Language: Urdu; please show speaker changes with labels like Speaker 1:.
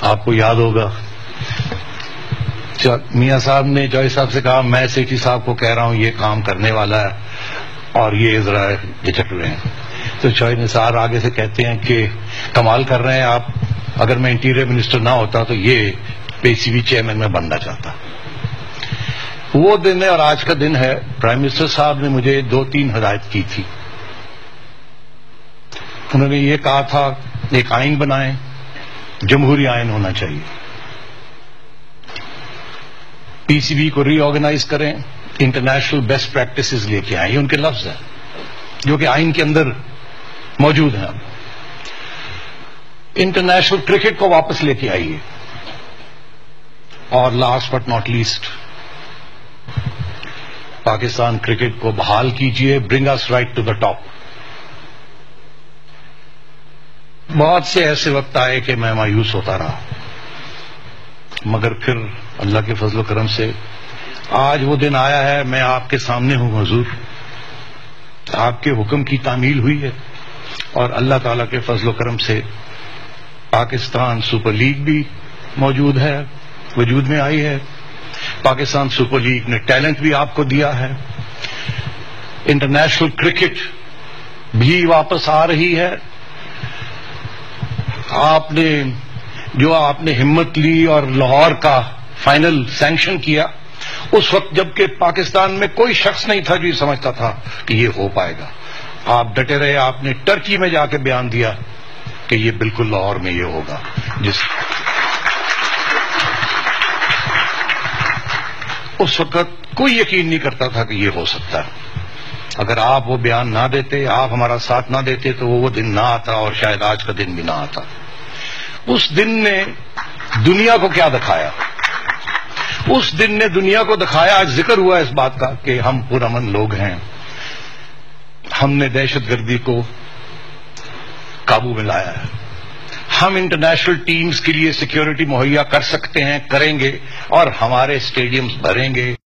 Speaker 1: آپ کو یاد ہوگا میاں صاحب نے جوئی صاحب سے کہا میں سیٹھی صاحب کو کہہ رہا ہوں یہ کام کرنے والا ہے اور یہ ذرا جھٹک رہے ہیں. تو جوئی نثار آگے سے کہتے ہیں کہ کمال کر رہے ہیں آپ, اگر میں انٹیریئر منسٹر نہ ہوتا تو یہ پی سی بی چیئرمین میں بننا چاہتا. وہ دن ہے اور آج کا دن ہے. پرائم منسٹر صاحب نے مجھے 2-3 ہدایت کی تھی. انہوں نے یہ کہا تھا ایک آئین بنائیں, جمہوری آئین ہونا چاہیے, پی سی بی کو ری آرگنائز کریں, انٹرنیشنل بیسٹ پریکٹسز لے کے آئیں. یہ ان کے لفظ ہیں جو کہ آئین کے اندر موجود ہیں. انٹرنیشنل کرکٹ کو واپس لے کے آئیے, اور last but not least Pakistan cricket کو بحال کیجیے. برنگ اس رائٹ ٹو دا ٹاپ. بہت سے ایسے وقت آئے کہ میں مایوس ہوتا رہا, مگر پھر اللہ کے فضل و کرم سے آج وہ دن آیا ہے. میں آپ کے سامنے ہوں حضور, آپ کے حکم کی تعمیل ہوئی ہے, اور اللہ تعالی کے فضل و کرم سے پاکستان سپر لیگ بھی موجود ہے, وجود میں آئی ہے. پاکستان سپر لیگ نے ٹیلنٹ بھی آپ کو دیا ہے. انٹرنیشنل کرکٹ بھی واپس آ رہی ہے. آپ نے ہمت لی اور لاہور کا فائنل سینکشن کیا اس وقت جبکہ پاکستان میں کوئی شخص نہیں تھا جو یہ سمجھتا تھا کہ یہ ہو پائے گا. آپ ڈٹے رہے. آپ نے ٹرکی میں جا کے بیان دیا کہ یہ بالکل لاہور میں یہ ہوگا, اس وقت کوئی یقین نہیں کرتا تھا کہ یہ ہو سکتا ہے. اگر آپ وہ بیان نہ دیتے, آپ ہمارا ساتھ نہ دیتے تو وہ دن نہ آتا, اور شاید آج کا دن بھی نہ آتا. اس دن نے دنیا کو کیا دکھایا؟ اس دن نے دنیا کو دکھایا, آج ذکر ہوا اس بات کا کہ ہم پرامن لوگ ہیں. ہم نے دہشت گردی کو قابو میں لایا ہے. ہم انٹرنیشنل ٹیمز کے لیے سیکیورٹی مہیا کر سکتے ہیں, کریں گے, اور ہمارے اسٹیڈیمز بھریں گے.